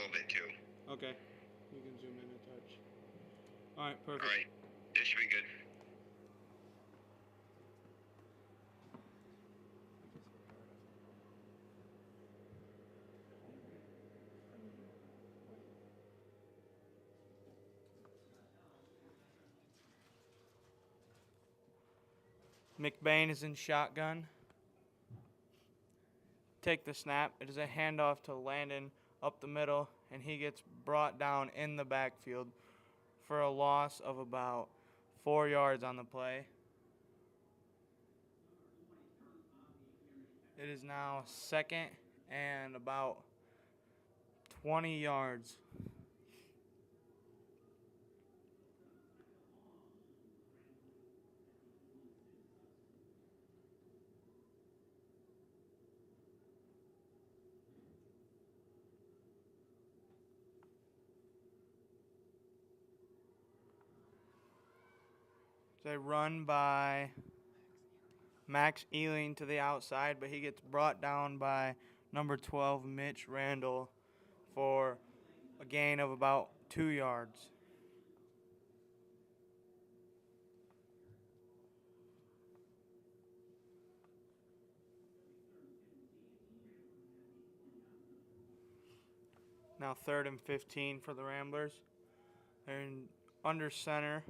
little bit too. Okay. You can zoom in a touch. All right, perfect. All right, this should be good. McBain is in shotgun. Take the snap. It is a handoff to Landon up the middle, and he gets brought down in the backfield for a loss of about 4 yards on the play. It is now second and about 20 yards. They run by Max Ealing to the outside, but he gets brought down by number 12, Mitch Randall, for a gain of about 2 yards. Now 3rd and 15 for the Ramblers. They're in under center.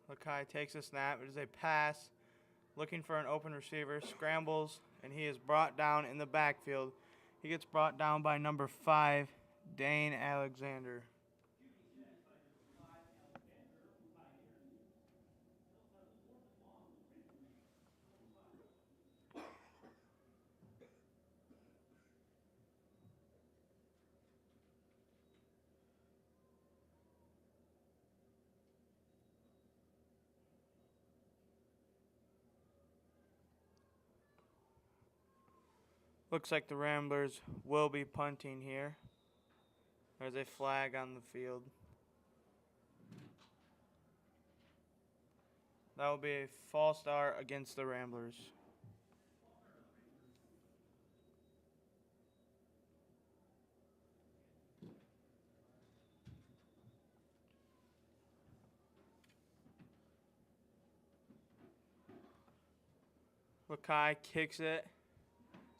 Lakai takes a snap. It is a pass. Looking for an open receiver. Scrambles, and he is brought down in the backfield. He gets brought down by number 5, Dane Alexander. Looks like the Ramblers will be punting here. There's a flag on the field. That will be a false start against the Ramblers. Lakai kicks it.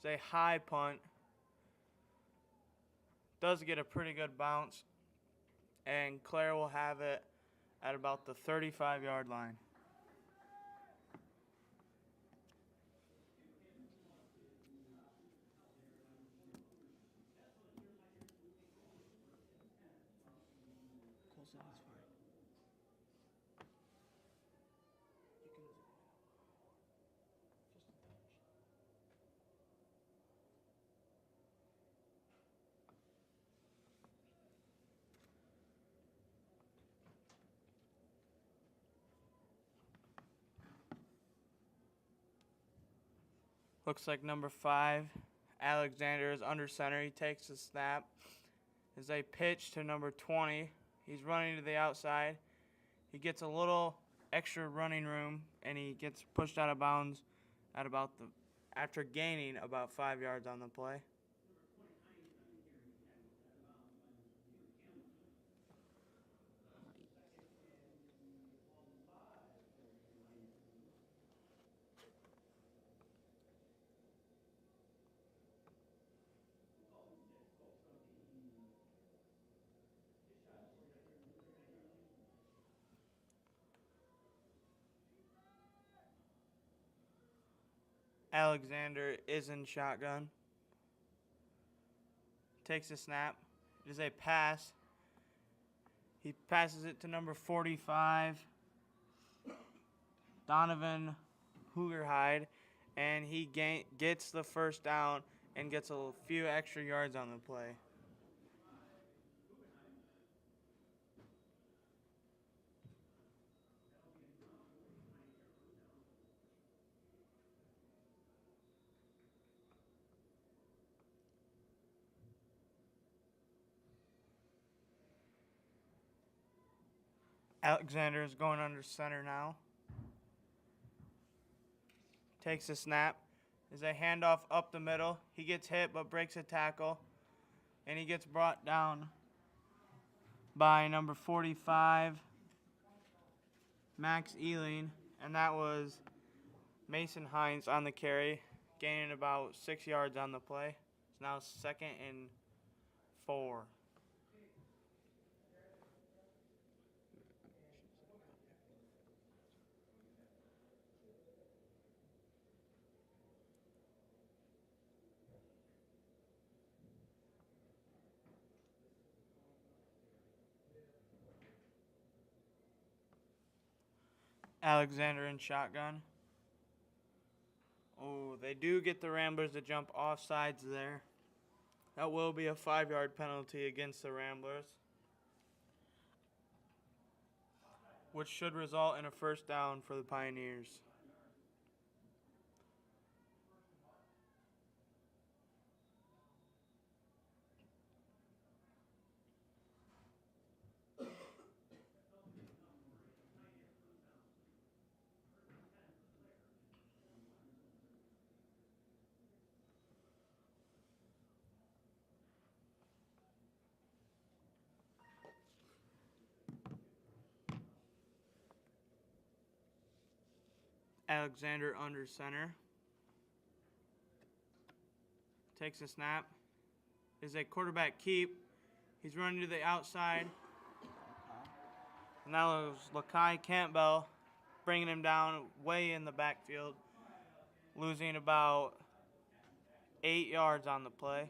It's a high punt. Does get a pretty good bounce. And Clare will have it at about the 35-yard line. Looks like number 5, Alexander, is under center. He takes the snap. There's a pitch to number 20. He's running to the outside. He gets a little extra running room, and he gets pushed out of bounds at about after gaining about 5 yards on the play. Alexander is in shotgun. Takes a snap. It is a pass. He passes it to number 45, Donovan Hoogerhide, and he gets the first down and gets a few extra yards on the play. Alexander is going under center now. Takes a snap. Is a handoff up the middle. He gets hit but breaks a tackle. and he gets brought down by number 45, Max Ealing, and that was Mason Hines on the carry, gaining about 6 yards on the play. It's now 2nd and 4. Alexander in shotgun. Oh, they do get the Ramblers to jump off sides there. That will be a 5-yard penalty against the Ramblers, which should result in a first down for the Pioneers. Alexander under center. Takes a snap. Is a quarterback keep. He's running to the outside. And that was Lakai Campbell bringing him down way in the backfield, losing about 8 yards on the play.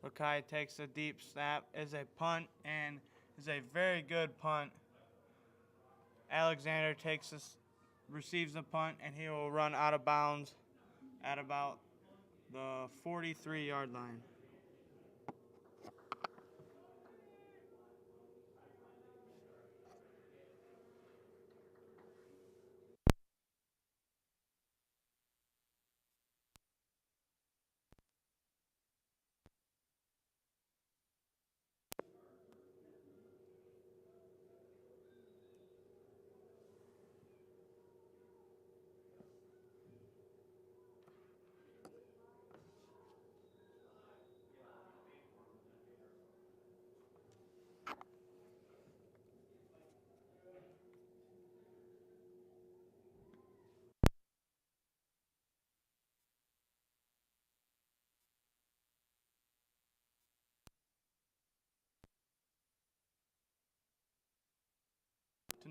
Lakai takes a deep snap, is a punt, and is a very good punt. Alexander receives the punt, and he will run out of bounds at about the 43-yard line.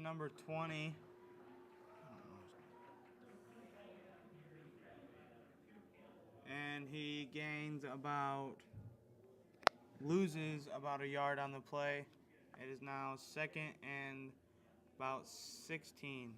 number 20. And he loses about a yard on the play. It is now 2nd and about 16.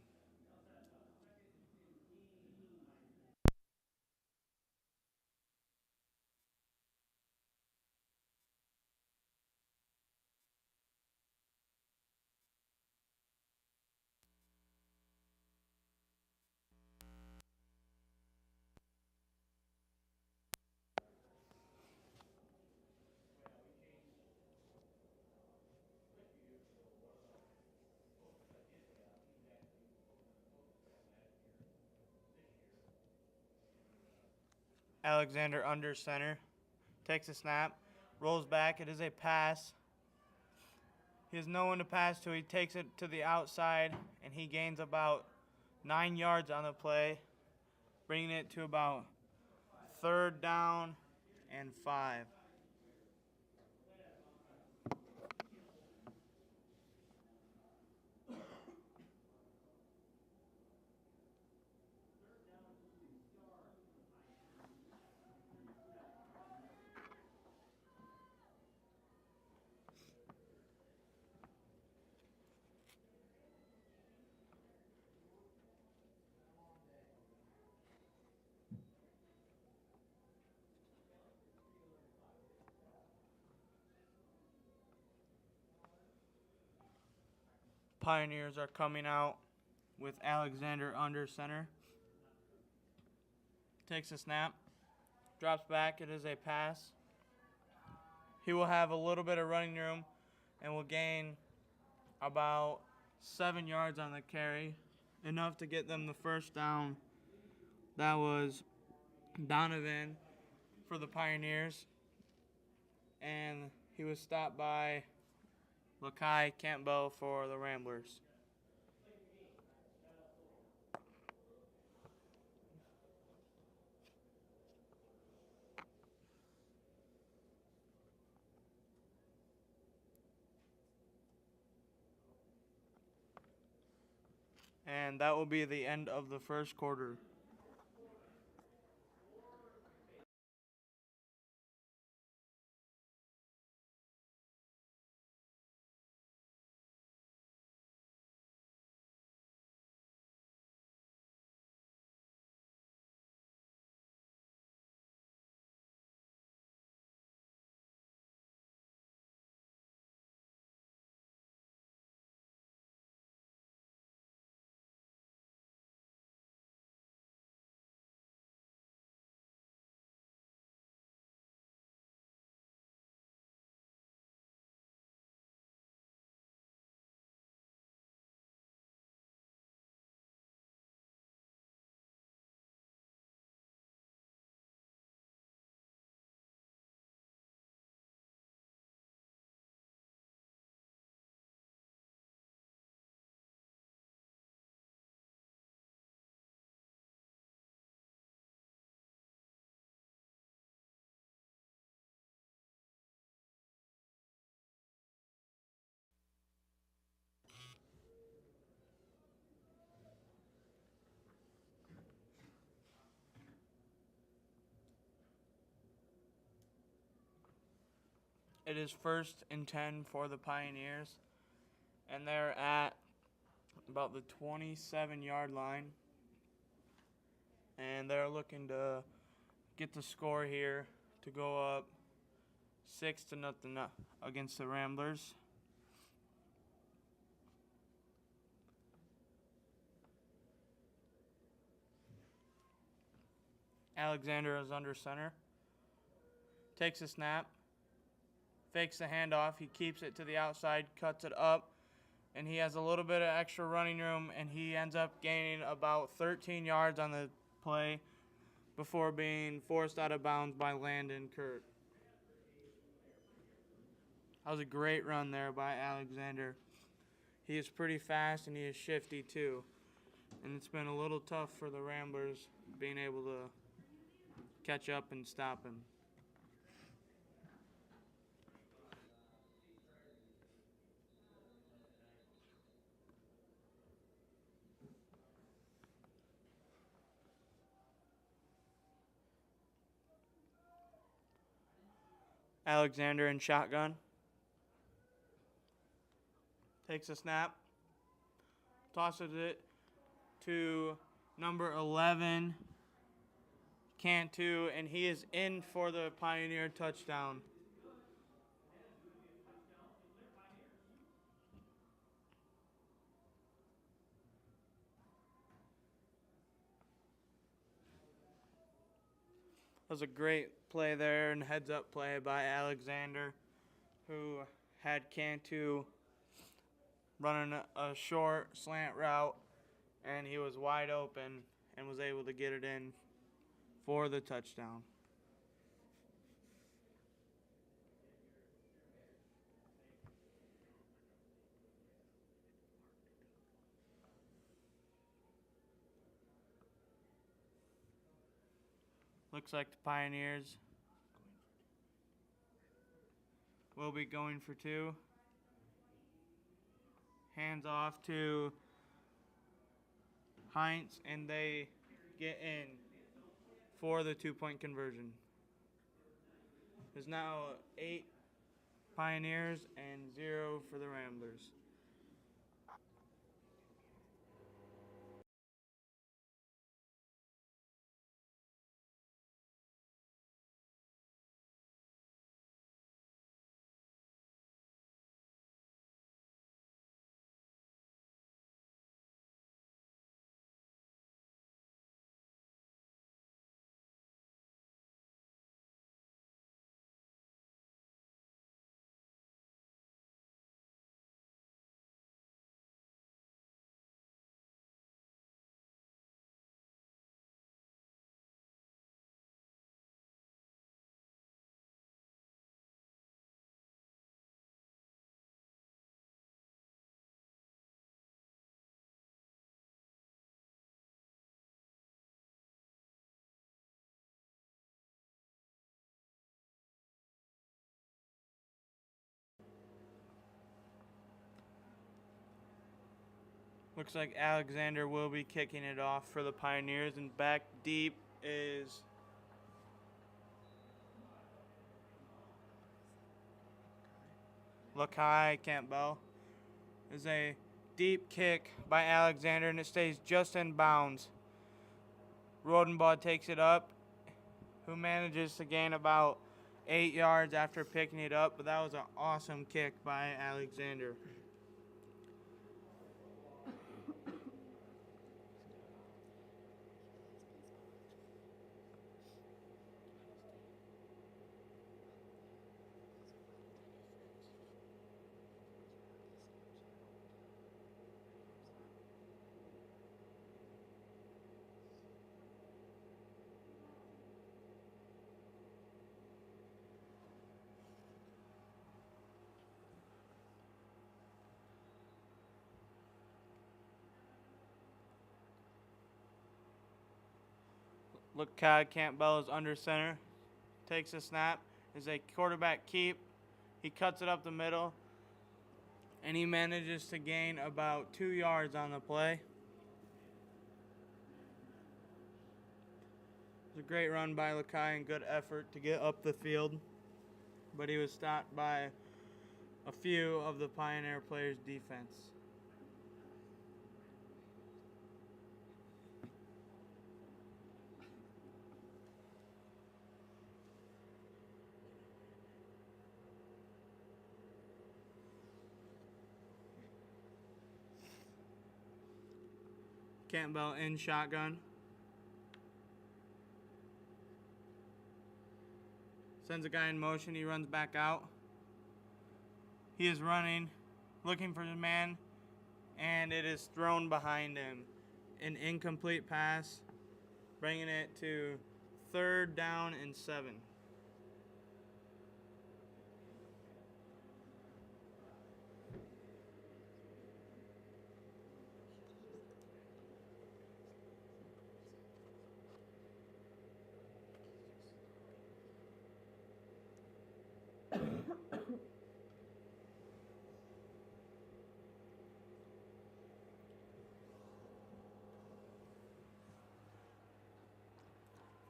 Alexander under center. Takes a snap. Rolls back. It is a pass. He has no one to pass to. He takes it to the outside, and he gains about 9 yards on the play, bringing it to about 3rd down and 5. Pioneers are coming out with Alexander under center. Takes a snap. Drops back. It is a pass. He will have a little bit of running room and will gain about 7 yards on the carry, enough to get them the 1st down. That was Donovan for the Pioneers, and he was stopped by Lakai Campbell for the Ramblers. And that will be the end of the 1st quarter. It is 1st and 10 for the Pioneers, and they're at about the 27-yard line, and they're looking to get the score here to go up 6-0 against the Ramblers. Alexander is under center. Takes a snap. Fakes the handoff. He keeps it to the outside, cuts it up, and he has a little bit of extra running room, and he ends up gaining about 13 yards on the play before being forced out of bounds by Landon Kurt. That was a great run there by Alexander. He is pretty fast, and he is shifty too. And it's been a little tough for the Ramblers being able to catch up and stop him. Alexander in shotgun. Takes a snap. Tosses it to number 11, Cantu, and he is in for the Pioneer touchdown. That was a great play there and heads-up play by Alexander, who had Cantu running a short slant route, and he was wide open and was able to get it in for the touchdown. Looks like the Pioneers will be going for two. Hands off to Heinz, and they get in for the two-point conversion. There's now 8 Pioneers and 0 for the Ramblers. Looks like Alexander will be kicking it off for the Pioneers, and back deep is Lakai Campbell. Is a deep kick by Alexander, and it stays just in bounds. Rodenbaugh takes it up, who manages to gain about 8 yards after picking it up, but that was an awesome kick by Alexander. Look, Campbell is under center. Takes a snap. Is a quarterback keep. He cuts it up the middle. And he manages to gain about 2 yards on the play. It was a great run by Lakai and good effort to get up the field. But he was stopped by a few of the Pioneer players' defense. Campbell in shotgun. Sends a guy in motion. He runs back out. He is running, looking for the man, and it is thrown behind him. An incomplete pass, bringing it to 3rd down and 7.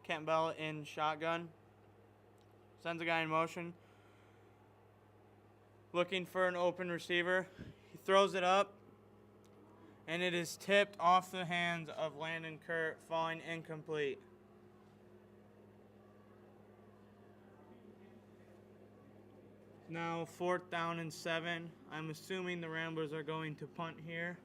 Campbell in shotgun. Sends a guy in motion. looking for an open receiver. He throws it up, and it is tipped off the hands of Landon Kurt, falling incomplete. Now 4th down and 7. I'm assuming the Ramblers are going to punt here.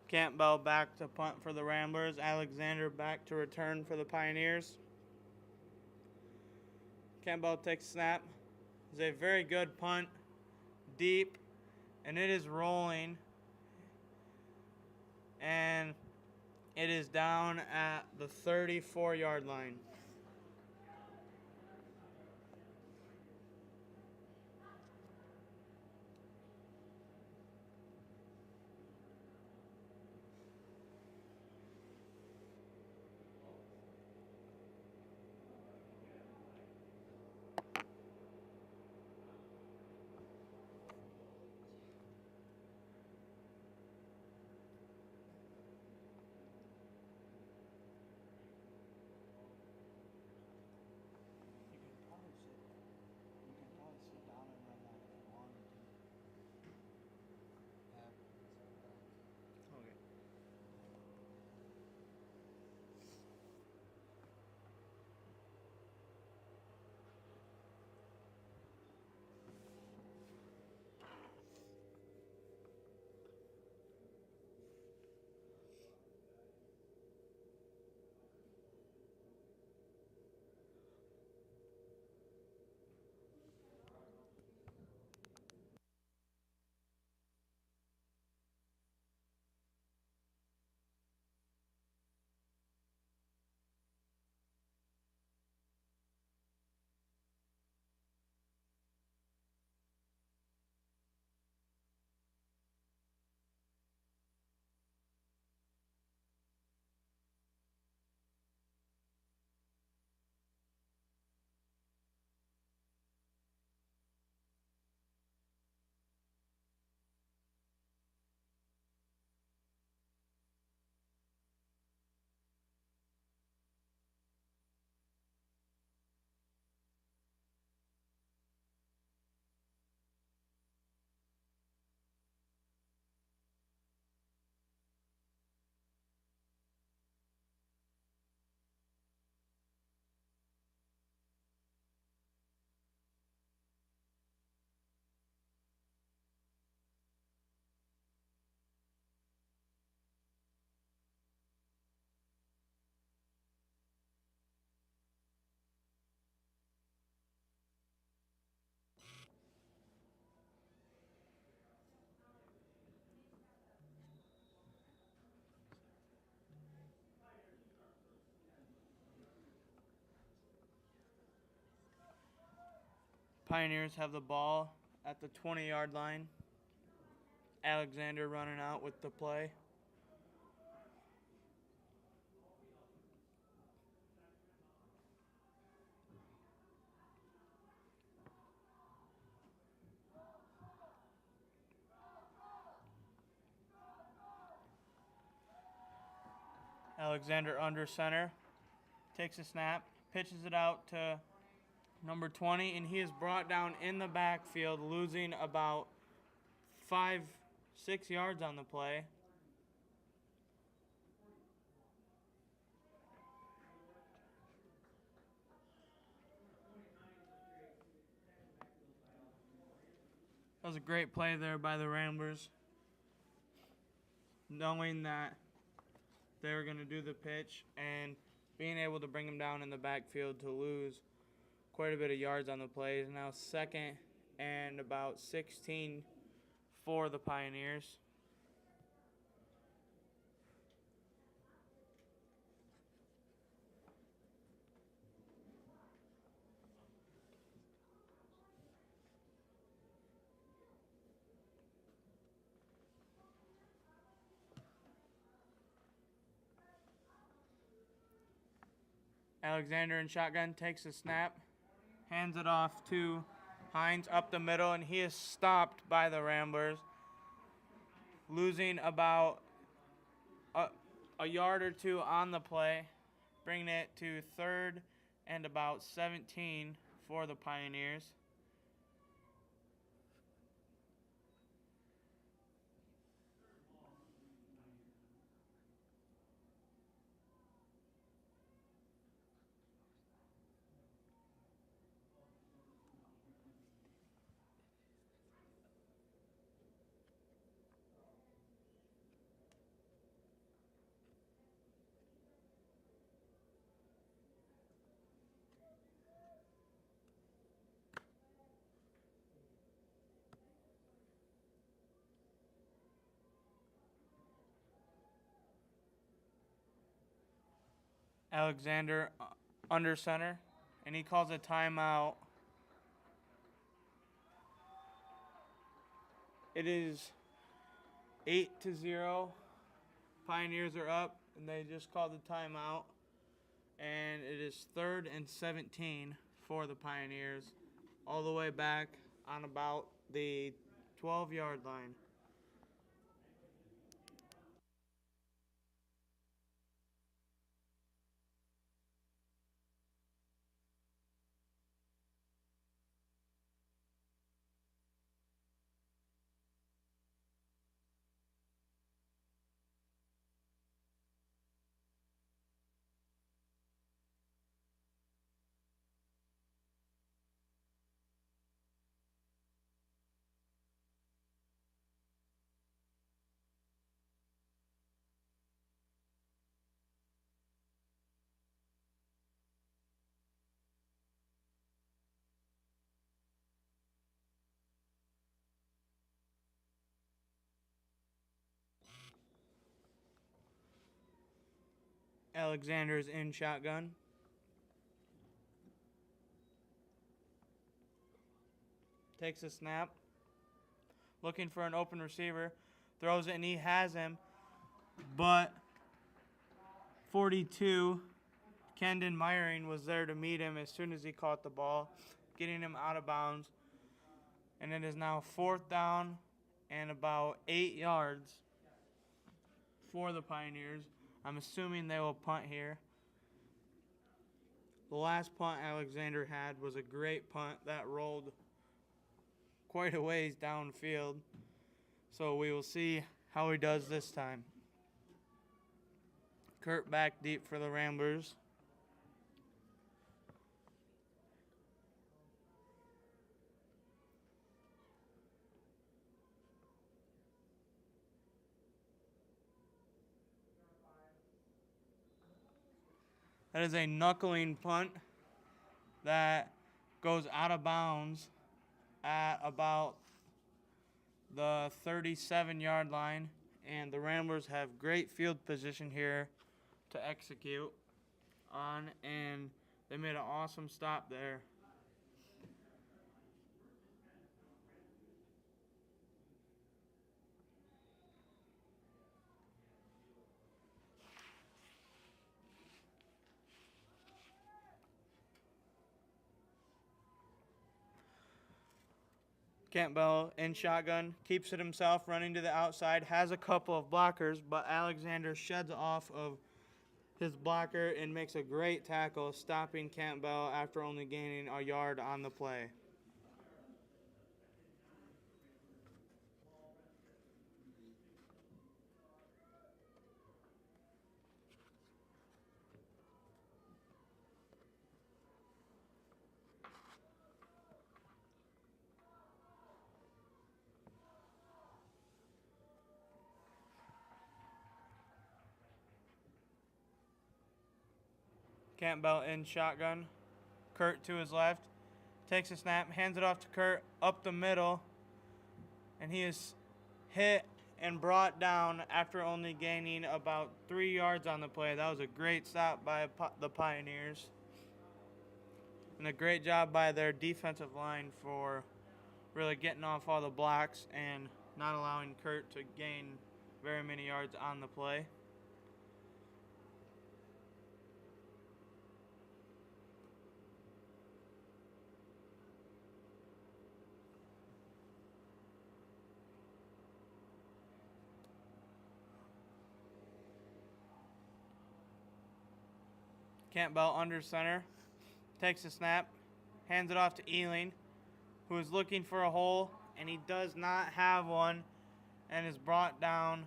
Campbell back to punt for the Ramblers. Alexander back to return for the Pioneers. Campbell takes snap. It's a very good punt. Deep. And it is rolling. And it is down at the 34-yard line. Pioneers have the ball at the 20-yard line. Alexander running out with the play. Alexander under center. Takes a snap. Pitches it out to number 20, and he is brought down in the backfield, losing about 5-6 yards on the play. That was a great play there by the Ramblers, knowing that they were going to do the pitch and being able to bring him down in the backfield to lose quite a bit of yards on the play. Is now 2nd and about 16 for the Pioneers. Alexander in shotgun takes a snap, hands it off to Hines up the middle, and he is stopped by the Ramblers, losing about a yard or two on the play, bringing it to third and about 17 for the Pioneers. Alexander under center, and he calls a timeout. It is 8-0. Pioneers are up, and they just called the timeout. And it is third and 17 for the Pioneers, all the way back on about the 12-yard line. Alexander's in shotgun. Takes a snap. Looking for an open receiver. Throws it, and he has him. But 42, Kendon Meyering, was there to meet him as soon as he caught the ball, getting him out of bounds. And it is now fourth down and about 8 yards for the Pioneers. I'm assuming they will punt here. The last punt Alexander had was a great punt that rolled quite a ways downfield. So we will see how he does this time. Kurt back deep for the Ramblers. That is a knuckling punt that goes out of bounds at about the 37-yard line. And the Ramblers have great field position here to execute on, and they made an awesome stop there. Campbell in shotgun, keeps it himself, running to the outside, has a couple of blockers, but Alexander sheds off of his blocker and makes a great tackle, stopping Campbell after only gaining a yard on the play. Campbell in shotgun. Kurt to his left. Takes a snap, hands it off to Kurt up the middle. And he is hit and brought down after only gaining about 3 yards on the play. That was a great stop by the Pioneers. And a great job by their defensive line for really getting off all the blocks and not allowing Kurt to gain very many yards on the play. Campbell under center, takes a snap, hands it off to Ealing, who is looking for a hole, and he does not have one, and is brought down,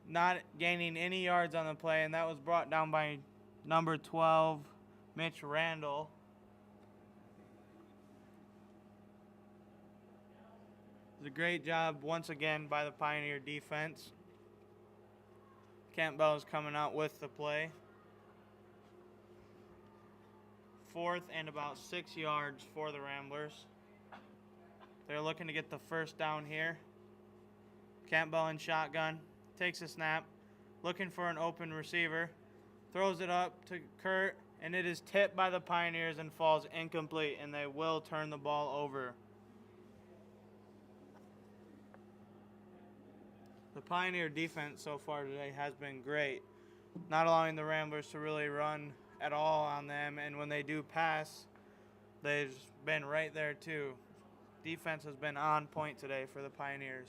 not gaining any yards on the play, and that was brought down by number 12, Mitch Randall. It was a great job once again by the Pioneer defense. Campbell is coming out with the play. 4th and about 6 yards for the Ramblers. They're looking to get the first down here. Campbell in shotgun, takes a snap, looking for an open receiver, throws it up to Kurt, and it is tipped by the Pioneers and falls incomplete, and they will turn the ball over. The Pioneer defense so far today has been great, not allowing the Ramblers to really run at all on them, and when they do pass, they've been right there too. Defense has been on point today for the Pioneers.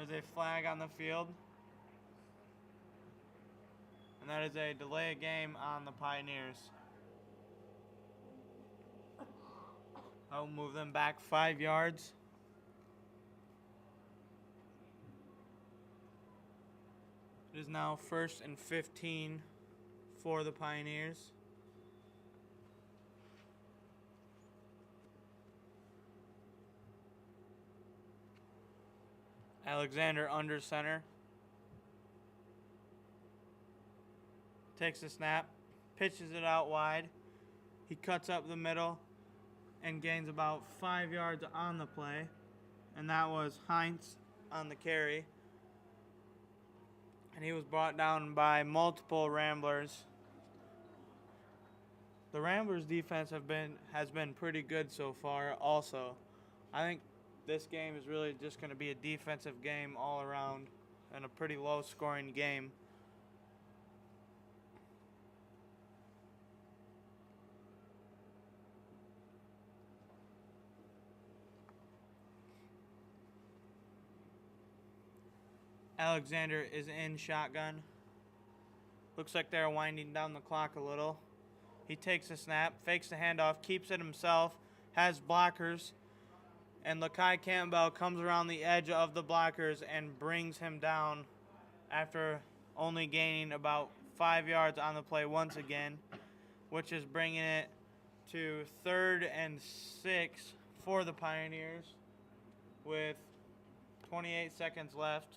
There's a flag on the field, and that is a delay of game on the Pioneers. I'll move them back 5 yards. It is now 1st and 15 for the Pioneers. Alexander under center. Takes a snap, pitches it out wide. He cuts up the middle and gains about 5 yards on the play. And that was Heinz on the carry. And he was brought down by multiple Ramblers. The Ramblers defense has been pretty good so far also. I think this game is really just going to be a defensive game all around and a pretty low scoring game. Alexander is in shotgun. Looks like they're winding down the clock a little. He takes a snap, fakes the handoff, keeps it himself, has blockers, and Lakai Campbell comes around the edge of the blockers and brings him down after only gaining about 5 yards on the play once again, which is bringing it to 3rd and 6 for the Pioneers with 28 seconds left.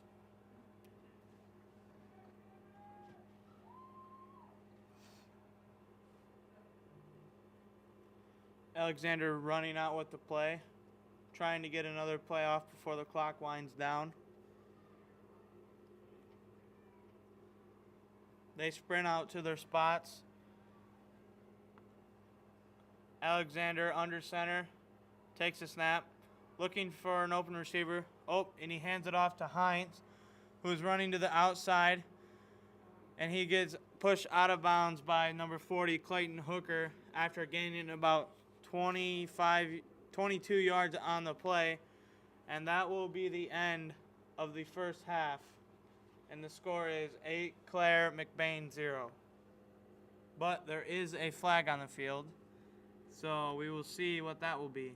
Alexander running out with the play, trying to get another play off before the clock winds down. They sprint out to their spots. Alexander under center, takes a snap, looking for an open receiver. Oh, and he hands it off to Heinz, who's running to the outside, and he gets pushed out of bounds by number 40, Clayton Hooker, after gaining about 22 yards on the play, and that will be the end of the first half. And the score is 8 Clare, McBain 0. But there is a flag on the field, so we will see what that will be.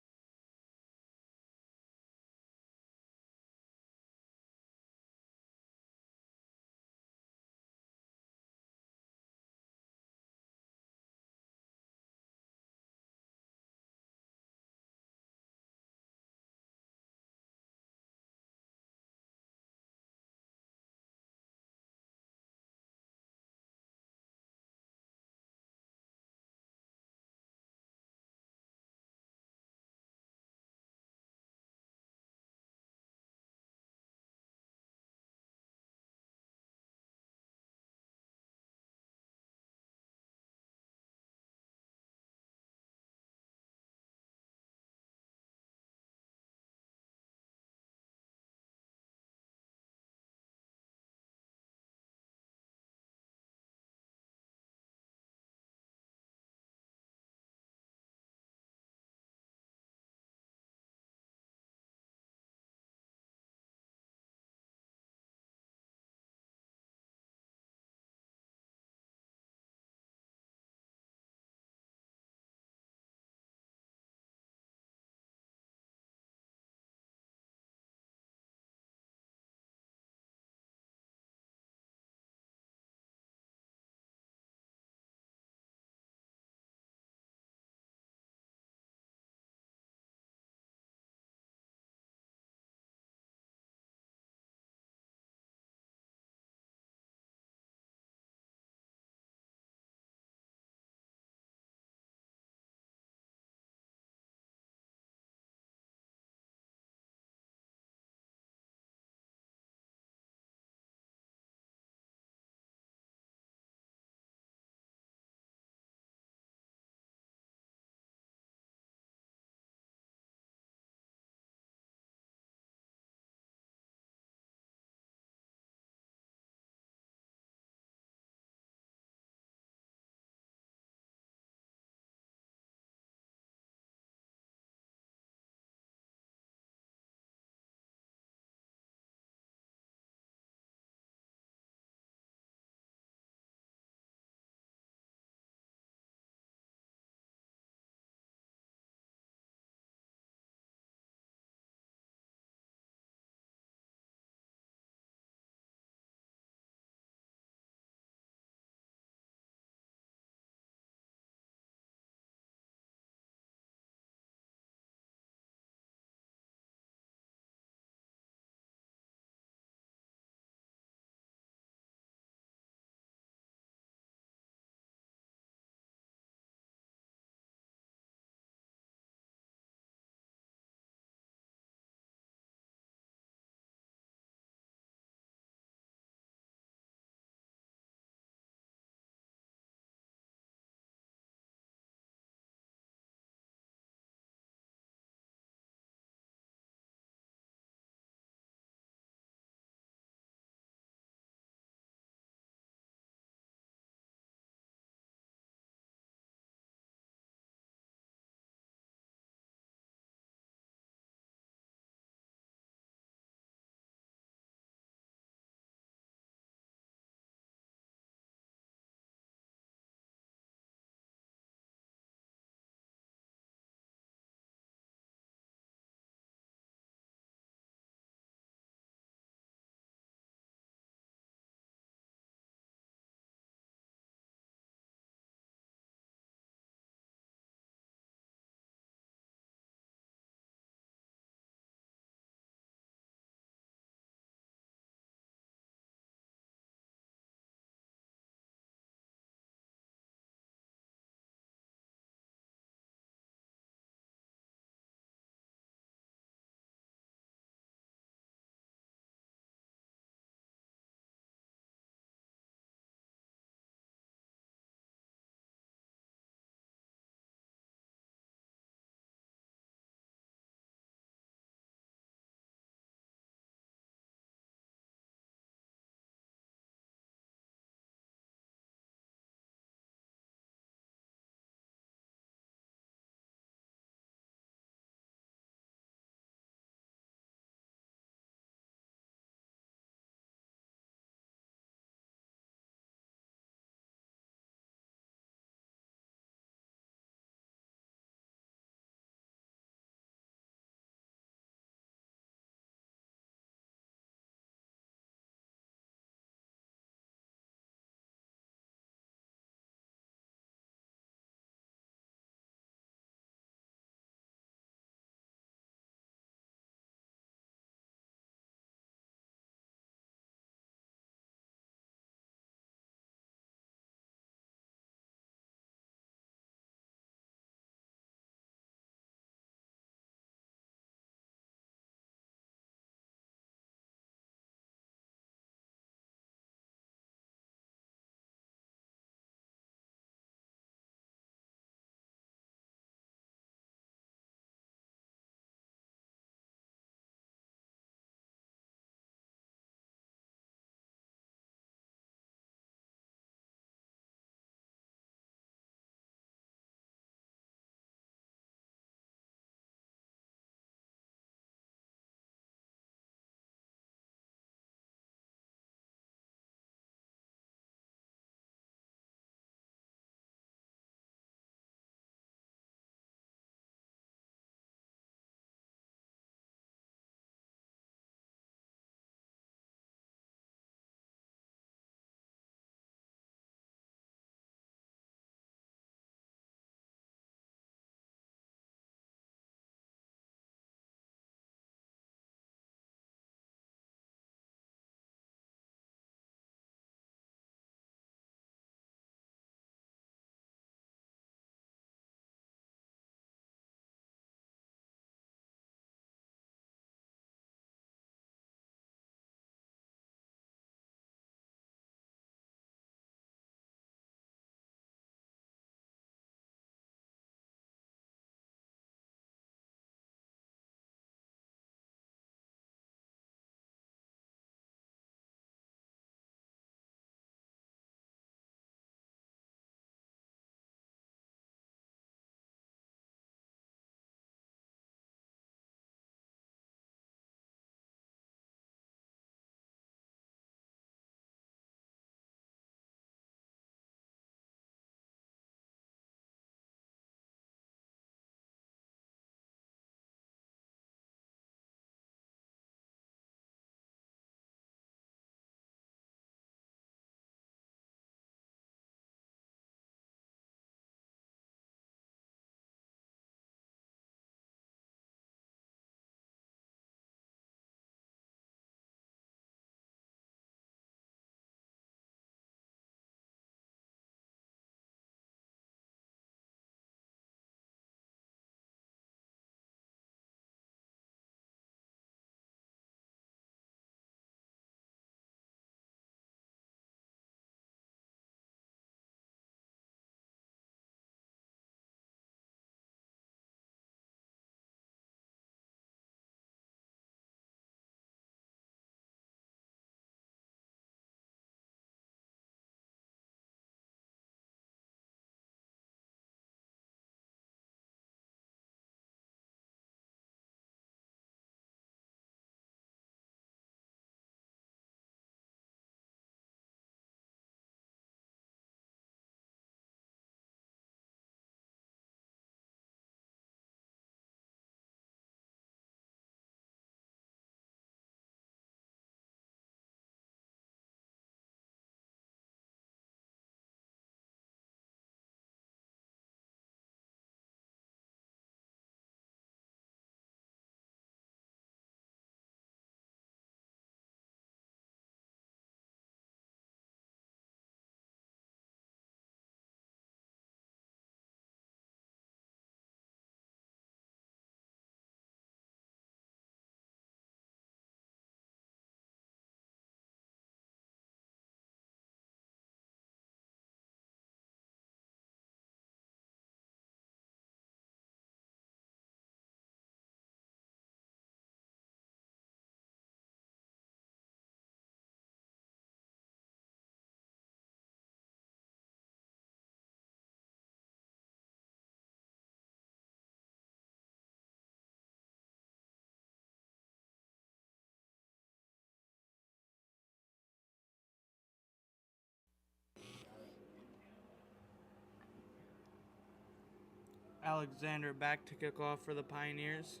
Alexander back to kick off for the Pioneers.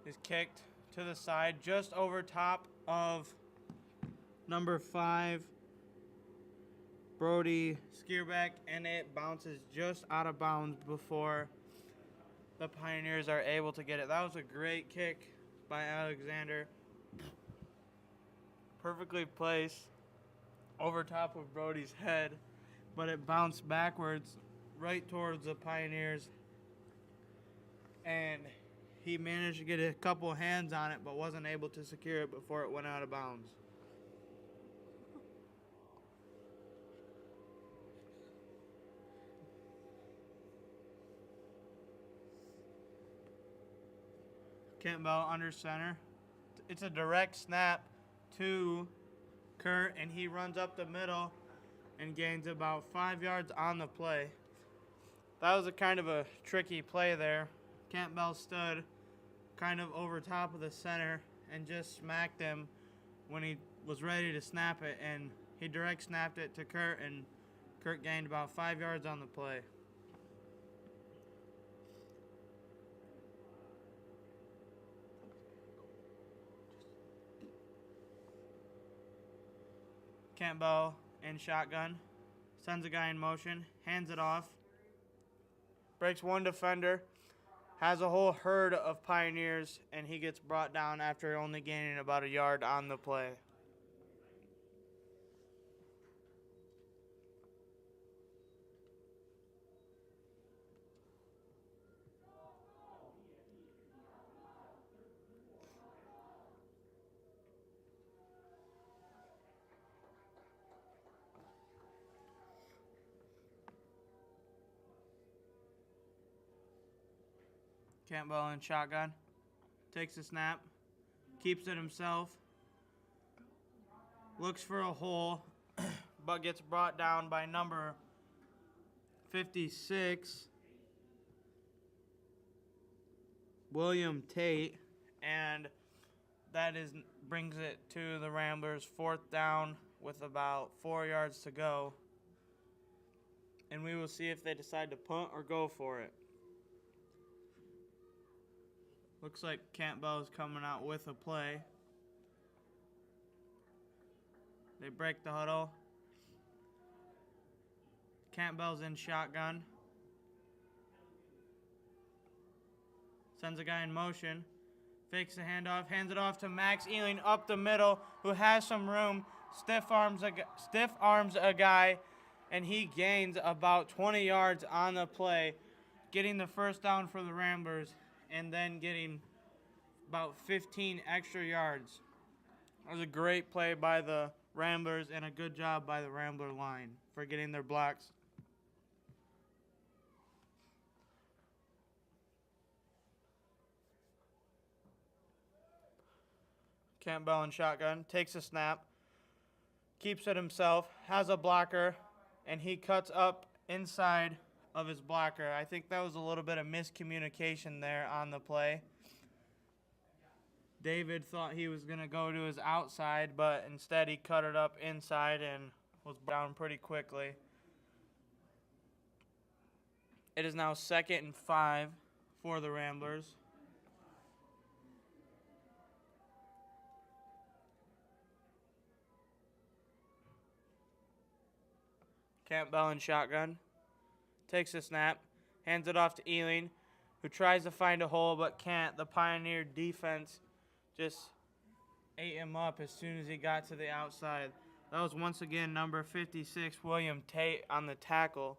Is kicked to the side just over top of number 5, Brody Skierbeck, and it bounces just out of bounds before the Pioneers are able to get it. That was a great kick by Alexander. Perfectly placed over top of Brody's head, but it bounced backwards right towards the Pioneers, and he managed to get a couple hands on it but wasn't able to secure it before it went out of bounds. Campbell under center. It's a direct snap to Kurt, and he runs up the middle and gains about 5 yards on the play. That was a kind of a tricky play there. Campbell stood kind of over top of the center and just smacked him when he was ready to snap it, and he direct snapped it to Kurt, and Kurt gained about 5 yards on the play. Campbell in shotgun, sends a guy in motion, hands it off, breaks one defender, has a whole herd of Pioneers, and he gets brought down after only gaining about a yard on the play. Campbell in shotgun, takes a snap, keeps it himself, looks for a hole, but gets brought down by number 56, William Tate, and that brings it to the Ramblers' 4th down with about 4 yards to go, and we will see if they decide to punt or go for it. Looks like Campbell is coming out with a play. They break the huddle. Campbell's in shotgun. Sends a guy in motion. Fakes the handoff. Hands it off to Max Ealing up the middle, who has some room. Stiff arms a guy, and he gains about 20 yards on the play, getting the first down for the Ramblers, and then getting about 15 extra yards. It was a great play by the Ramblers and a good job by the Rambler line for getting their blocks. Campbell in shotgun, takes a snap, keeps it himself, has a blocker, and he cuts up inside of his blocker. I think that was a little bit of miscommunication there on the play. David thought he was going to go to his outside, but instead he cut it up inside and was down pretty quickly. It is now 2nd and 5 for the Ramblers. Campbell in shotgun, takes a snap, hands it off to Ealing, who tries to find a hole but can't. The Pioneer defense just ate him up as soon as he got to the outside. That was once again number 56, William Tate, on the tackle.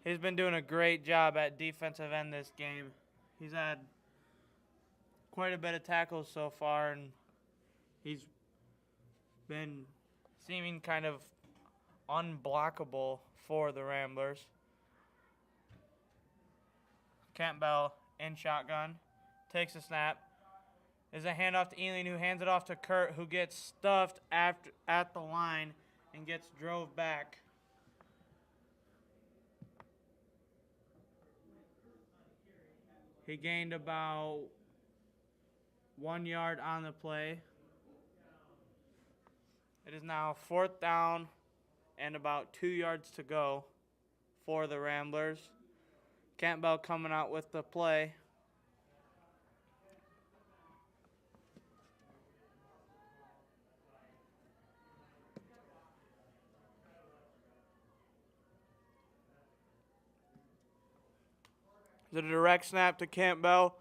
He's been doing a great job at defensive end this game. He's had quite a bit of tackles so far, and he's been seeming kind of unblockable for the Ramblers. Campbell in shotgun, takes a snap. There's a handoff to Ealing, who hands it off to Kurt, who gets stuffed at the line and gets drove back. He gained about 1 yard on the play. It is now 4th down and about 2 yards to go for the Ramblers. Campbell coming out with the play. The direct snap to Campbell,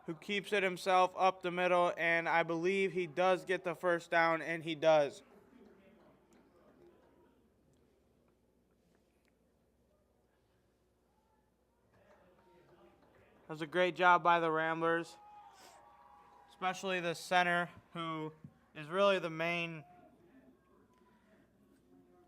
who keeps it himself up the middle, and I believe he does get the first down, and he does. That was a great job by the Ramblers, especially the center, who is really the main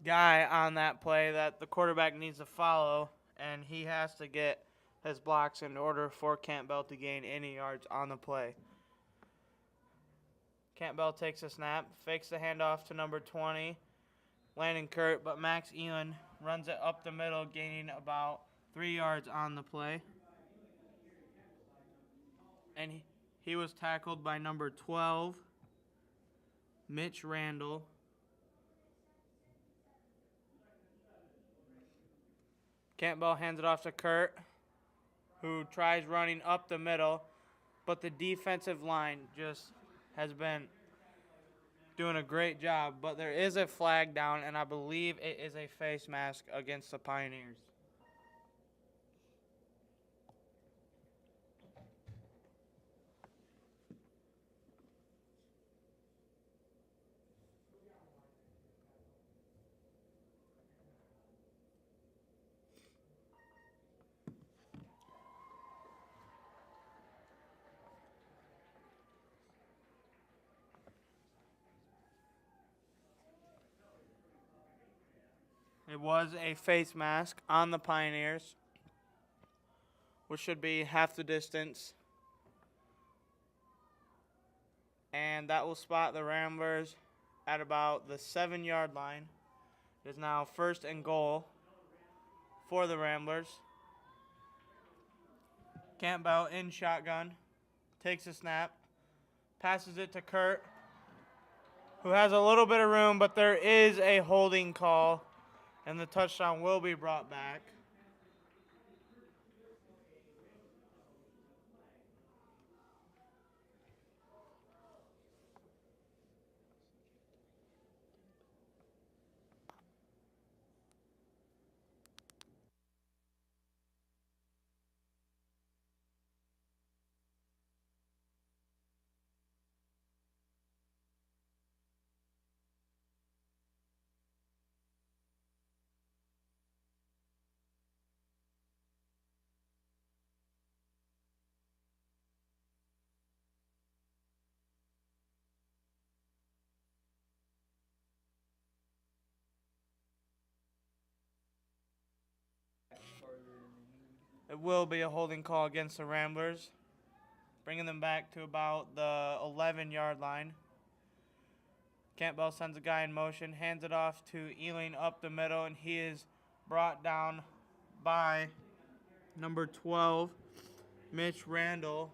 guy on that play that the quarterback needs to follow, and he has to get his blocks in order for Campbell to gain any yards on the play. Campbell takes a snap, fakes the handoff to number 20, Landon Kurt, but Max Ewan runs it up the middle, gaining about 3 yards on the play. And he was tackled by number 12, Mitch Randall. Campbell hands it off to Kurt, who tries running up the middle, but the defensive line just has been doing a great job. But there is a flag down, and I believe it is a face mask against the Pioneers. It was a face mask on the Pioneers, which should be half the distance. And that will spot the Ramblers at about the 7-yard line. It is now 1st and goal for the Ramblers. Campbell in shotgun, takes a snap, passes it to Kurt, who has a little bit of room, but there is a holding call, and the touchdown will be brought back. It will be a holding call against the Ramblers, bringing them back to about the 11-yard line. Campbell sends a guy in motion, hands it off to Ealing up the middle, and he is brought down by number 12, Mitch Randall,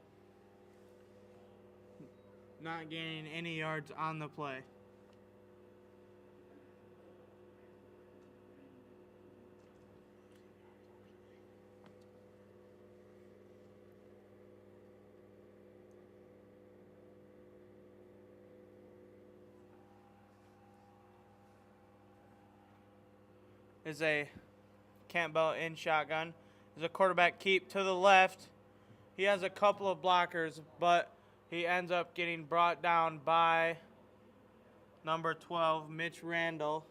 not gaining any yards on the play. Is a Campbell in shotgun. Is a quarterback keep to the left. He has a couple of blockers, but he ends up getting brought down by number 12, Mitch Randall,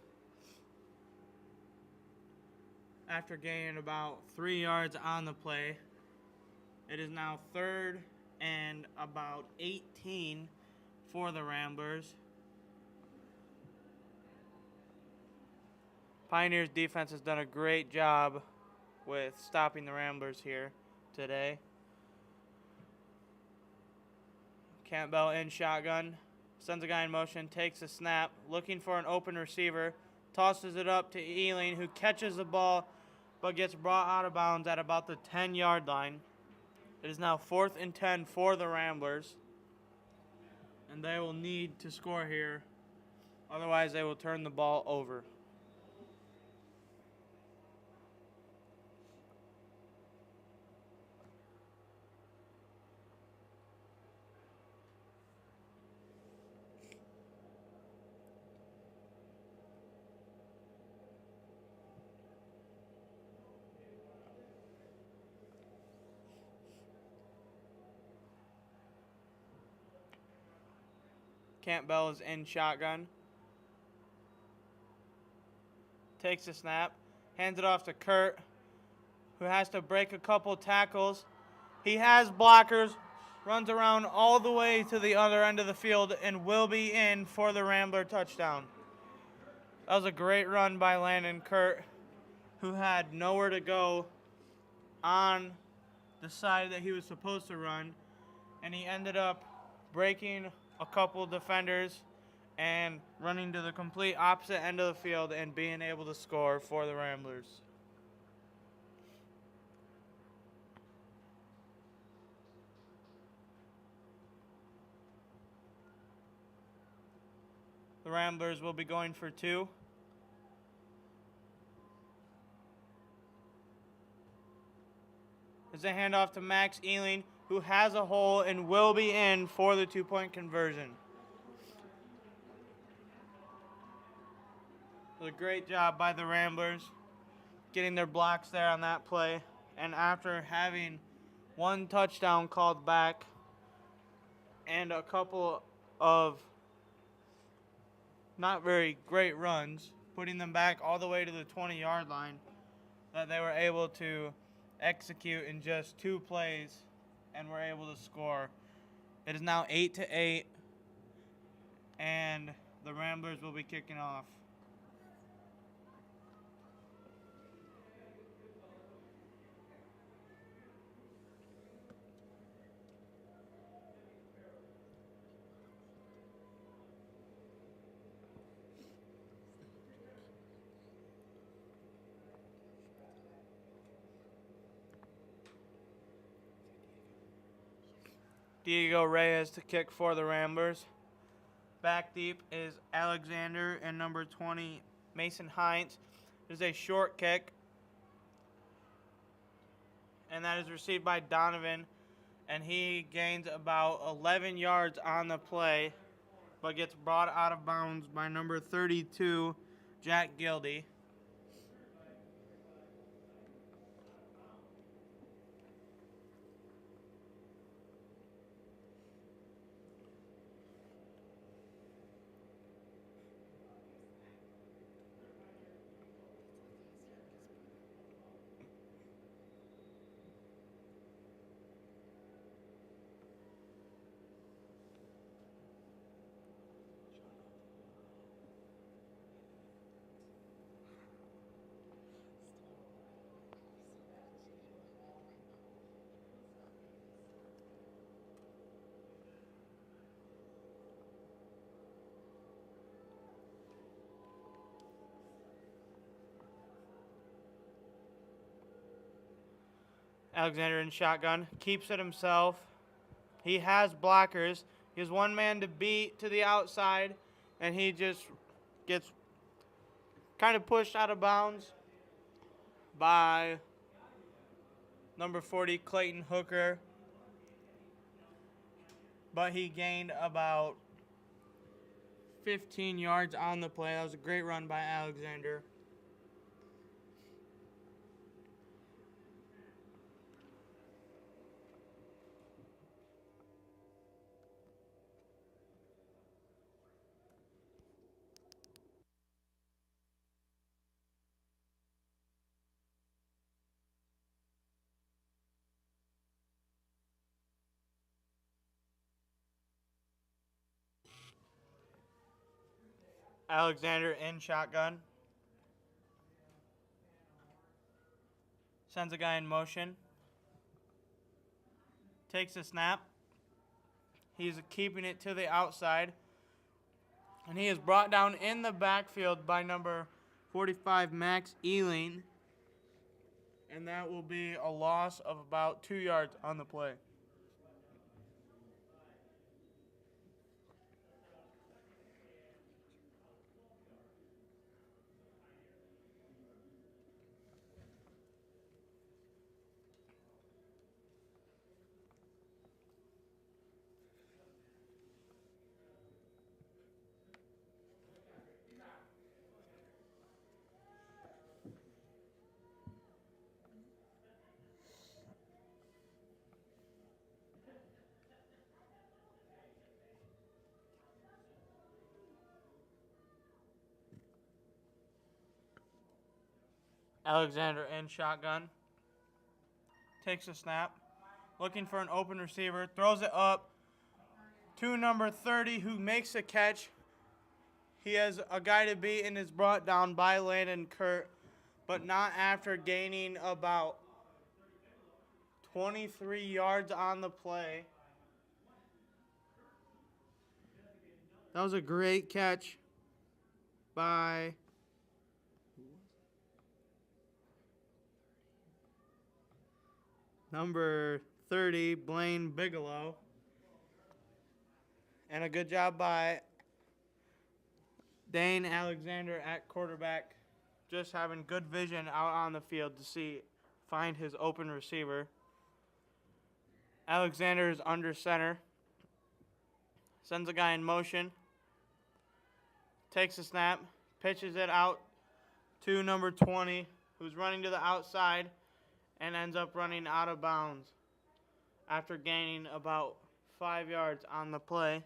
after gaining about 3 yards on the play. It is now 3rd and about 18 for the Ramblers. Pioneers defense has done a great job with stopping the Ramblers here today. Campbell in shotgun, sends a guy in motion, takes a snap, looking for an open receiver, tosses it up to Ealing, who catches the ball but gets brought out of bounds at about the 10-yard line. It is now 4th and 10 for the Ramblers, and they will need to score here Otherwise, they will turn the ball over. Campbell is in shotgun. Takes the snap. Hands it off to Kurt, who has to break a couple tackles. He has blockers. Runs around all the way to the other end of the field and will be in for the Rambler touchdown. That was a great run by Landon Kurt, who had nowhere to go on the side that he was supposed to run, and he ended up breaking a couple defenders and running to the complete opposite end of the field and being able to score for the Ramblers. The Ramblers will be going for two. There's a handoff to Max Ealing, who has a hole and will be in for the two-point conversion. It was a great job by the Ramblers getting their blocks there on that play. And after having one touchdown called back and a couple of not very great runs, putting them back all the way to the 20-yard line, that they were able to execute in just 2 plays and were able to score. It is now 8-8, and the Ramblers will be kicking off. Diego Reyes to kick for the Ramblers. Back deep is Alexander and number 20, Mason Hines. It is a short kick, and that is received by Donovan, and he gains about 11 yards on the play, but gets brought out of bounds by number 32, Jack Gildy. Alexander in shotgun, keeps it himself. He has blockers. He has one man to beat to the outside, and he just gets kind of pushed out of bounds by number 40, Clayton Hooker. But he gained about 15 yards on the play. That was a great run by Alexander. Alexander in shotgun. Sends a guy in motion. Takes a snap. He's keeping it to the outside. And he is brought down in the backfield by number 45, Max Ealing. And that will be a loss of about 2 yards on the play. Alexander in shotgun. Takes a snap. Looking for an open receiver. Throws it up to number 30, who makes a catch. He has a guy to beat and is brought down by Landon Kurt, but not after gaining about 23 yards on the play. That was a great catch by number 30, Blaine Bigelow. And a good job by Dane Alexander at quarterback, just having good vision out on the field to find his open receiver. Alexander is under center. Sends a guy in motion. Takes a snap. Pitches it out to number 20, who's running to the outside and ends up running out of bounds after gaining about 5 yards on the play.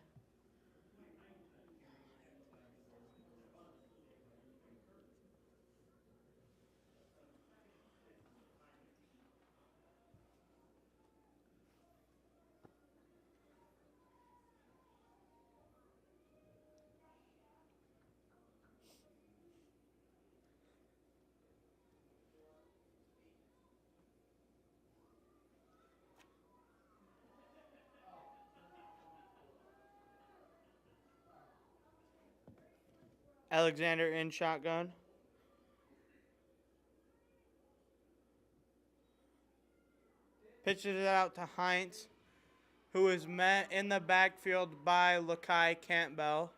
Alexander in shotgun. Pitches it out to Heinz, who is met in the backfield by Lakai Campbell.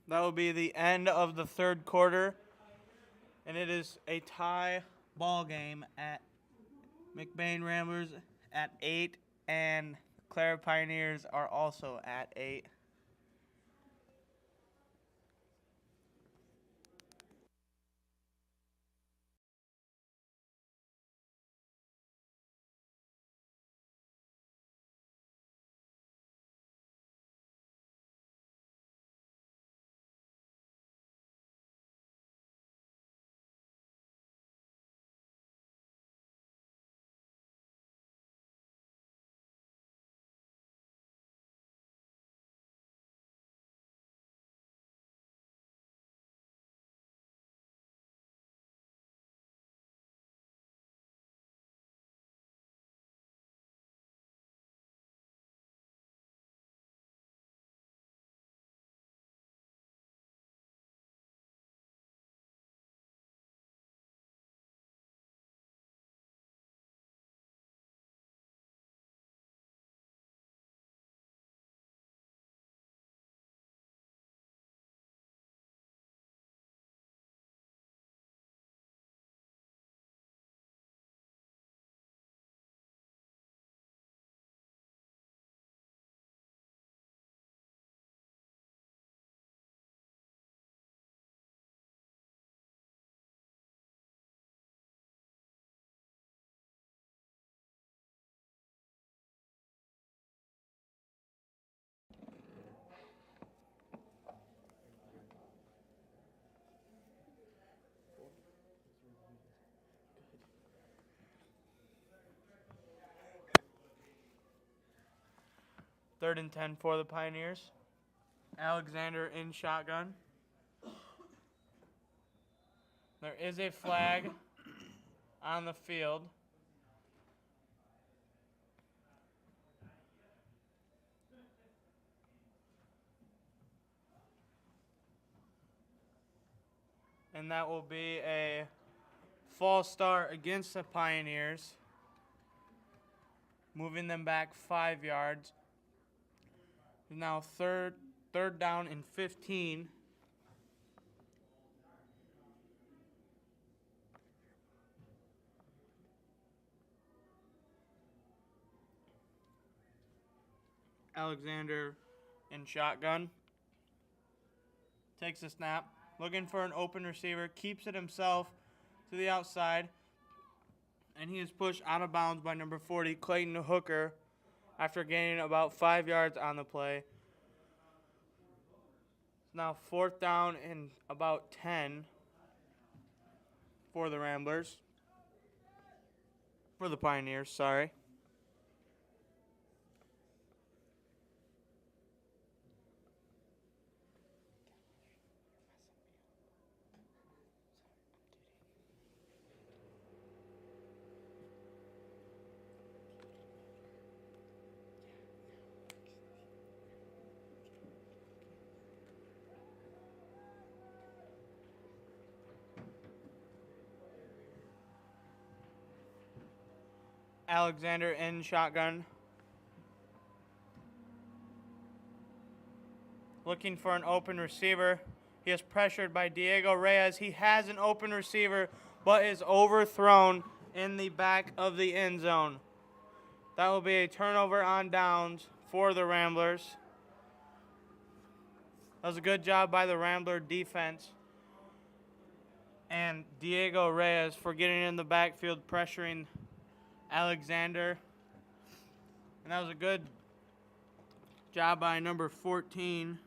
That will be the end of the third quarter, and it is a tie ball game at McBain Ramblers at 8, and Clare Pioneers are also at 8. Third and 10 for the Pioneers. Alexander in shotgun. There is a flag on the field. And that will be a false start against the Pioneers, moving them back 5 yards. Now third down and 15. Alexander in shotgun. Takes a snap. Looking for an open receiver. Keeps it himself to the outside. And he is pushed out of bounds by number 40, Clayton Hooker, after gaining about 5 yards on the play. It's now 4th down and about 10 for the Ramblers. For the Pioneers, sorry. Alexander in shotgun. Looking for an open receiver. He is pressured by Diego Reyes. He has an open receiver, but is overthrown in the back of the end zone. That will be a turnover on downs for the Ramblers. That was a good job by the Rambler defense. And Diego Reyes for getting in the backfield, pressuring Alexander. And that was a good job by number 12,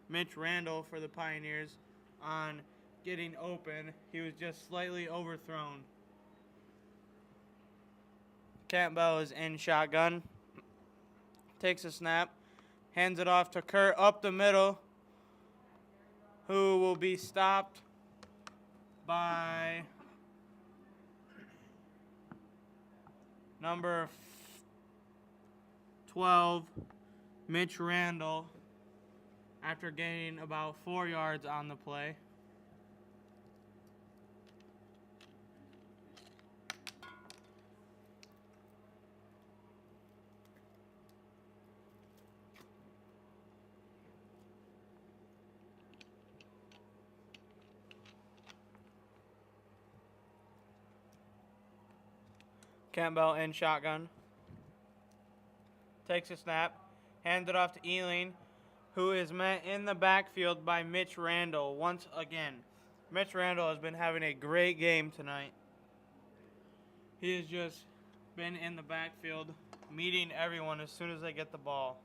Mitch Randall for the Pioneers on getting open. He was just slightly overthrown. Campbell is in shotgun. Takes a snap. Hands it off to Kurt up the middle, who will be stopped by number 12, Mitch Randall, after gaining about 4 yards on the play. Campbell in shotgun. Takes a snap. Hands it off to Ealing, who is met in the backfield by Mitch Randall once again. Mitch Randall has been having a great game tonight. He has just been in the backfield, meeting everyone as soon as they get the ball.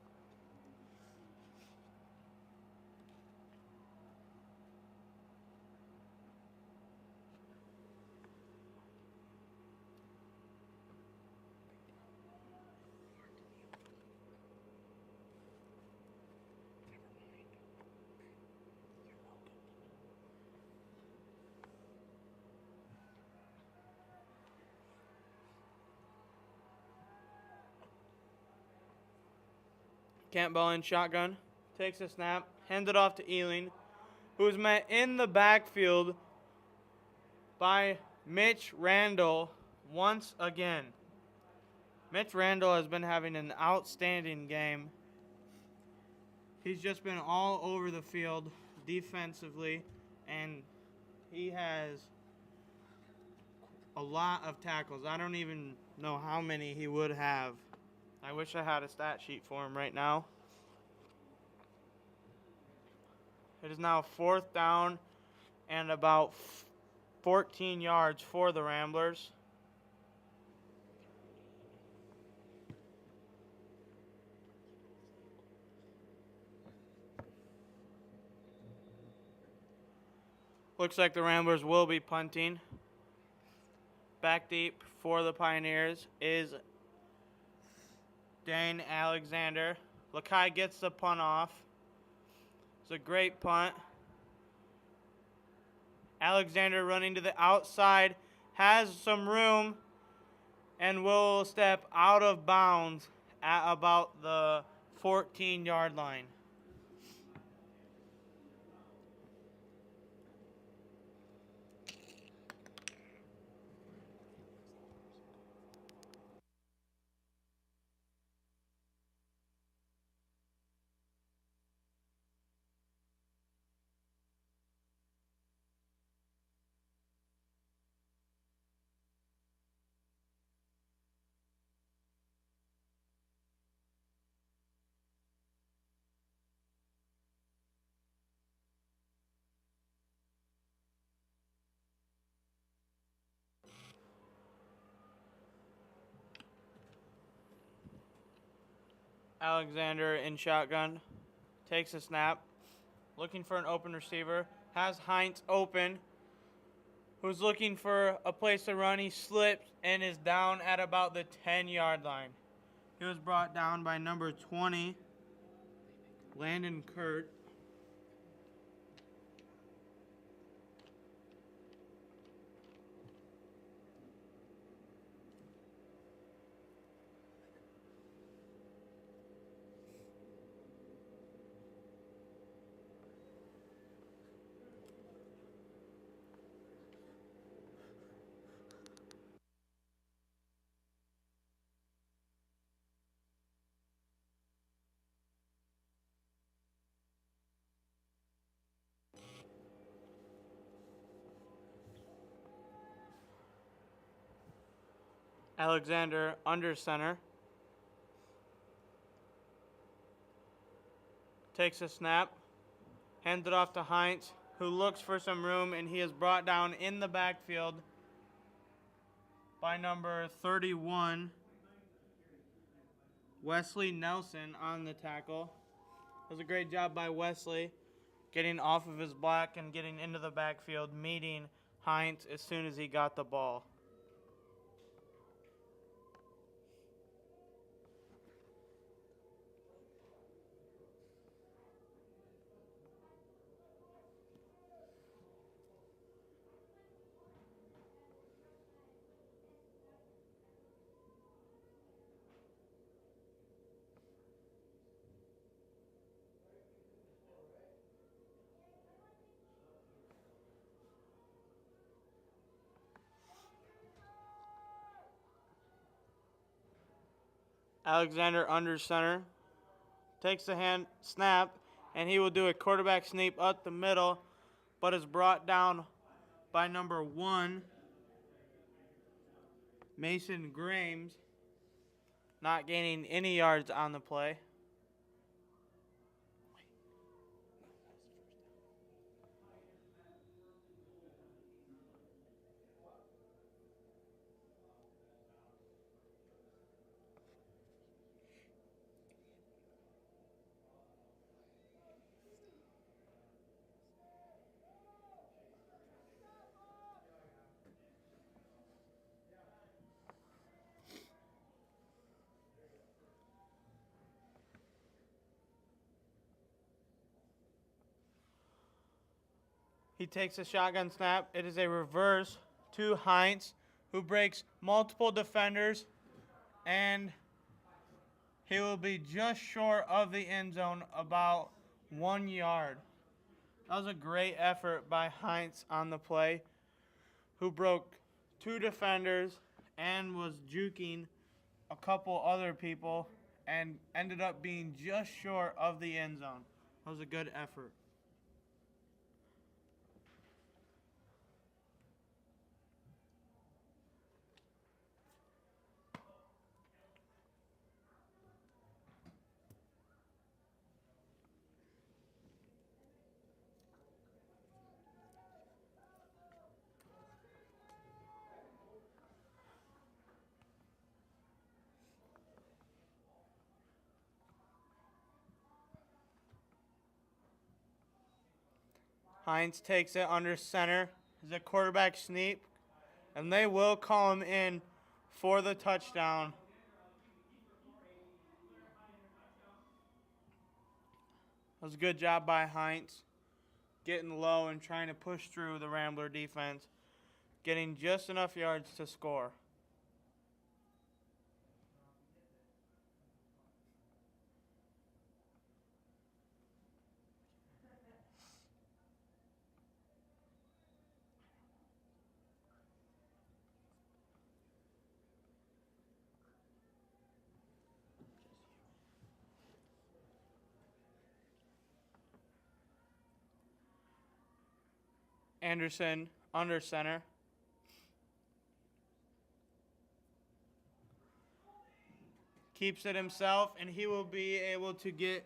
Campbell in shotgun. Takes a snap. Hands it off to Ealing, who is met in the backfield by Mitch Randall once again. Mitch Randall has been having an outstanding game. He's just been all over the field defensively, and he has a lot of tackles. I don't even know how many he would have. I wish I had a stat sheet for him right now. It is now 4th down and about 14 yards for the Ramblers. Looks like the Ramblers will be punting. Back deep for the Pioneers is Dane Alexander. Lakai gets the punt off. It's a great punt. Alexander running to the outside, has some room, and will step out of bounds at about the 14-yard line. Alexander in shotgun. Takes a snap. Looking for an open receiver. Has Heinz open. Who's looking for a place to run. He slips and is down at about the 10-yard line. He was brought down by number 20, Landon Kurt. Alexander under center. Takes a snap. Hands it off to Heinz, who looks for some room, and he is brought down in the backfield by number 31, Wesley Nelson on the tackle. It was a great job by Wesley getting off of his block and getting into the backfield, meeting Heinz as soon as he got the ball. Alexander under center. Takes the hand snap, and he will do a quarterback sneak up the middle, but is brought down by number 1, Mason Grames, not gaining any yards on the play. He takes a shotgun snap. It is a reverse to Heinz, who breaks multiple defenders, and he will be just short of the end zone, about 1 yard. That was a great effort by Heinz on the play, who broke 2 defenders and was juking a couple other people and ended up being just short of the end zone. That was a good effort. Heinz takes it under center. It's a quarterback sneak, and they will call him in for the touchdown. That was a good job by Heinz, getting low and trying to push through the Rambler defense, getting just enough yards to score. Anderson under center. Keeps it himself, and he will be able to get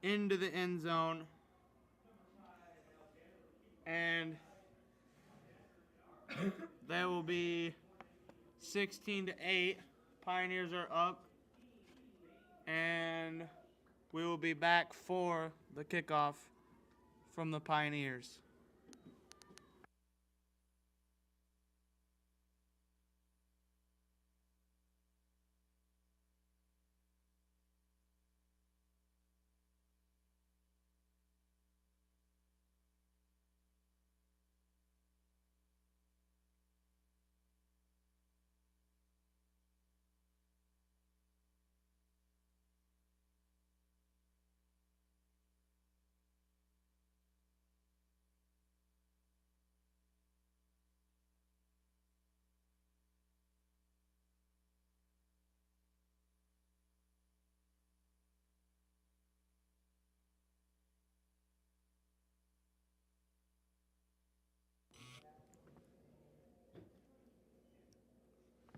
into the end zone. And they will be 16-8. Pioneers are up. And we will be back for the kickoff from the Pioneers.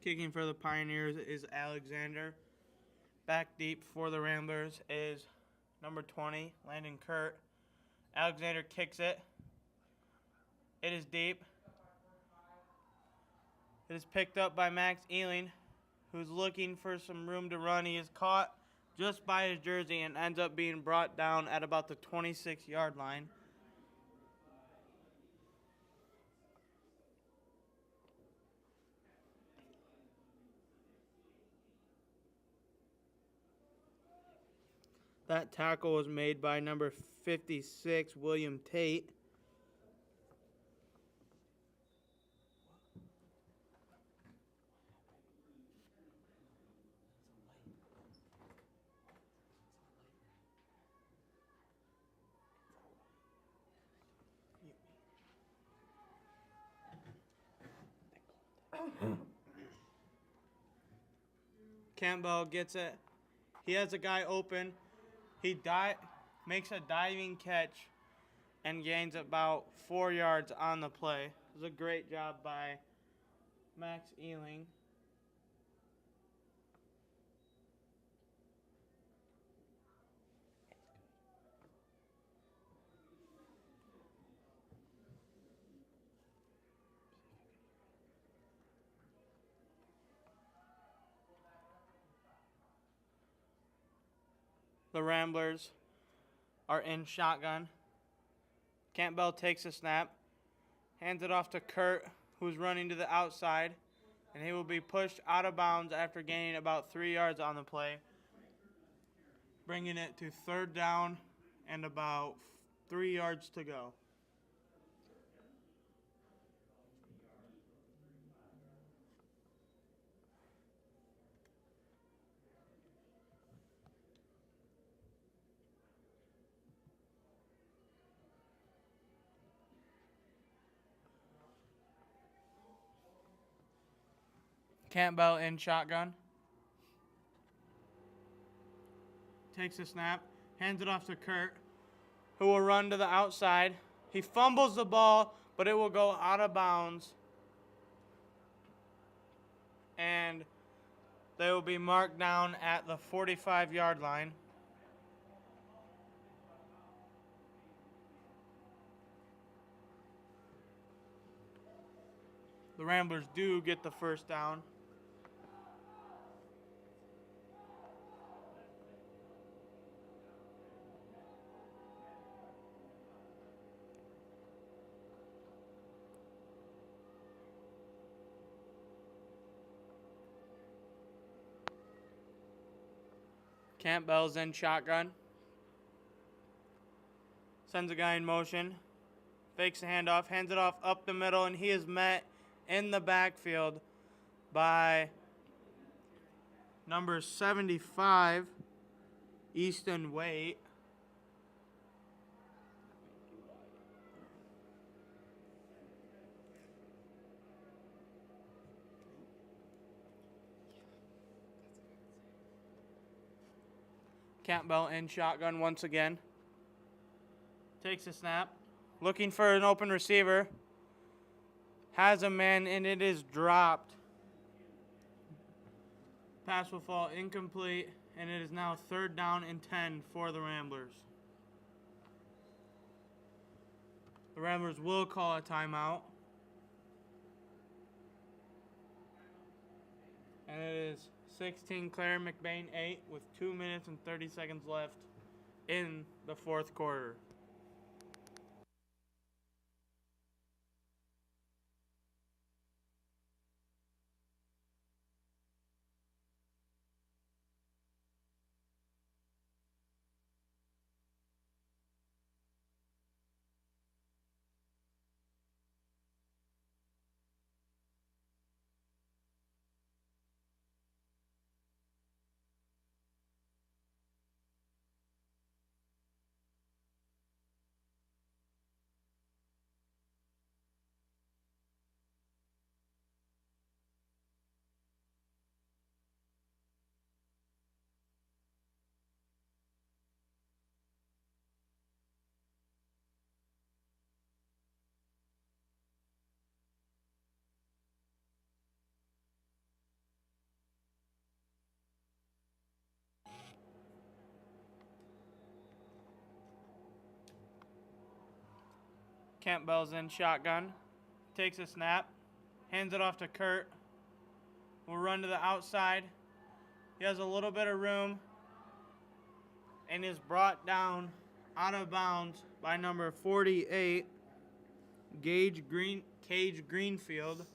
Kicking for the Pioneers is Alexander. Back deep for the Ramblers is number 20, Landon Kurt. Alexander kicks it. It is deep. It is picked up by Max Ealing, who's looking for some room to run. He is caught just by his jersey and ends up being brought down at about the 26-yard line. That tackle was made by number 56, William Tate. Campbell gets it. He has a guy open. He makes a diving catch and gains about 4 yards on the play. It was a great job by Max Ealing. The Ramblers are in shotgun. Campbell takes a snap, hands it off to Kurt, who's running to the outside, and he will be pushed out of bounds after gaining about 3 yards on the play, bringing it to third down and about 3 yards to go. Campbell in shotgun. Takes a snap, hands it off to Kurt, who will run to the outside. He fumbles the ball, but it will go out of bounds. And they will be marked down at the 45-yard line. The Ramblers do get the first down. Campbell's in shotgun. Sends a guy in motion. Fakes the handoff, hands it off up the middle, and he is met in the backfield by number 75, Easton Waite. Campbell in shotgun once again. Takes a snap. Looking for an open receiver. Has a man, and it is dropped. Pass will fall incomplete, and it is now third down and 10 for the Ramblers. The Ramblers will call a timeout. And it is 16, Clare McBain 8 with 2 minutes and 30 seconds left in the fourth quarter. Campbell's in shotgun, takes a snap, hands it off to Kurt. Will run to the outside. He has a little bit of room and is brought down out of bounds by number 48, Cage Greenfield,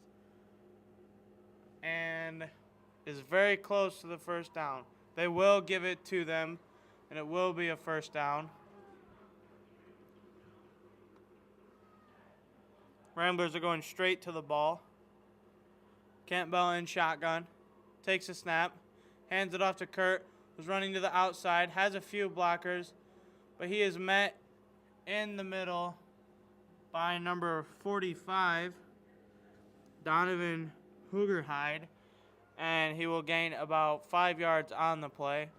and is very close to the first down. They will give it to them, and it will be a first down. Ramblers are going straight to the ball. Campbell in shotgun, takes a snap, hands it off to Kurt, who's running to the outside, has a few blockers, but he is met in the middle by number 45, Donovan Hoogerhide, and he will gain about 5 yards on the play.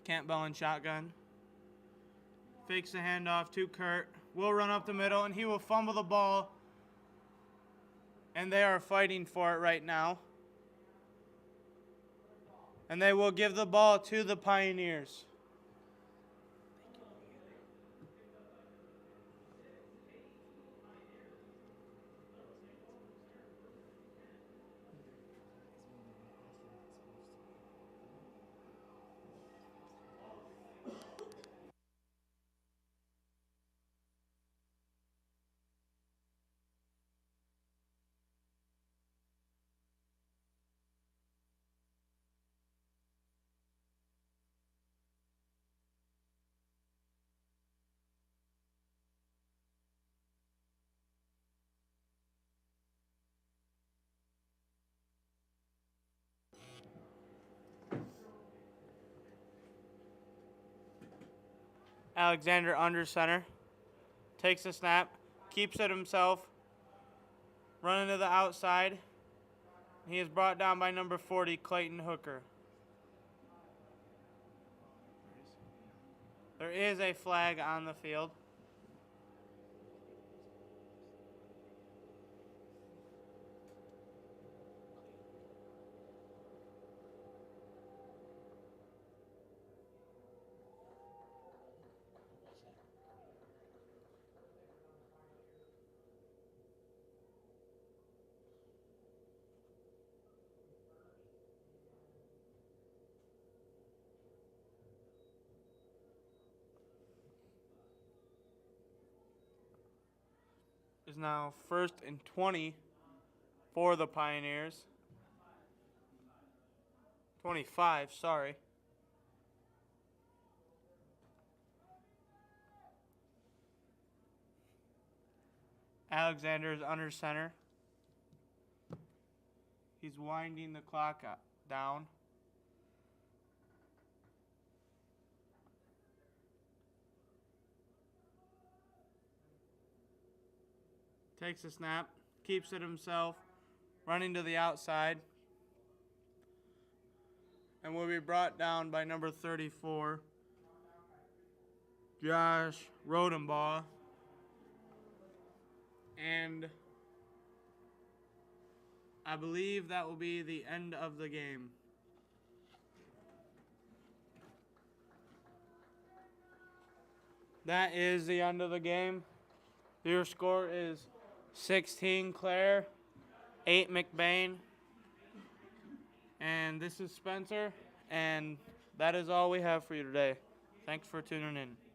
Campbell in shotgun. Fakes the handoff to Kurt. Will run up the middle, and he will fumble the ball. And they are fighting for it right now. And they will give the ball to the Pioneers. Alexander under center. Takes a snap. Keeps it himself. Running to the outside. He is brought down by number 40, Clayton Hooker. There is a flag on the field. Is now 1st and 20 for the Pioneers. 25, sorry. Alexander is under center. He's winding the clock down. Takes a snap, keeps it himself, running to the outside, and will be brought down by number 34, Josh Rodenbaugh. And I believe that will be the end of the game. that is the end of the game. Your score is 16 Clare, 8 McBain. And this is Spencer, and that is all we have for you today. Thanks for tuning in.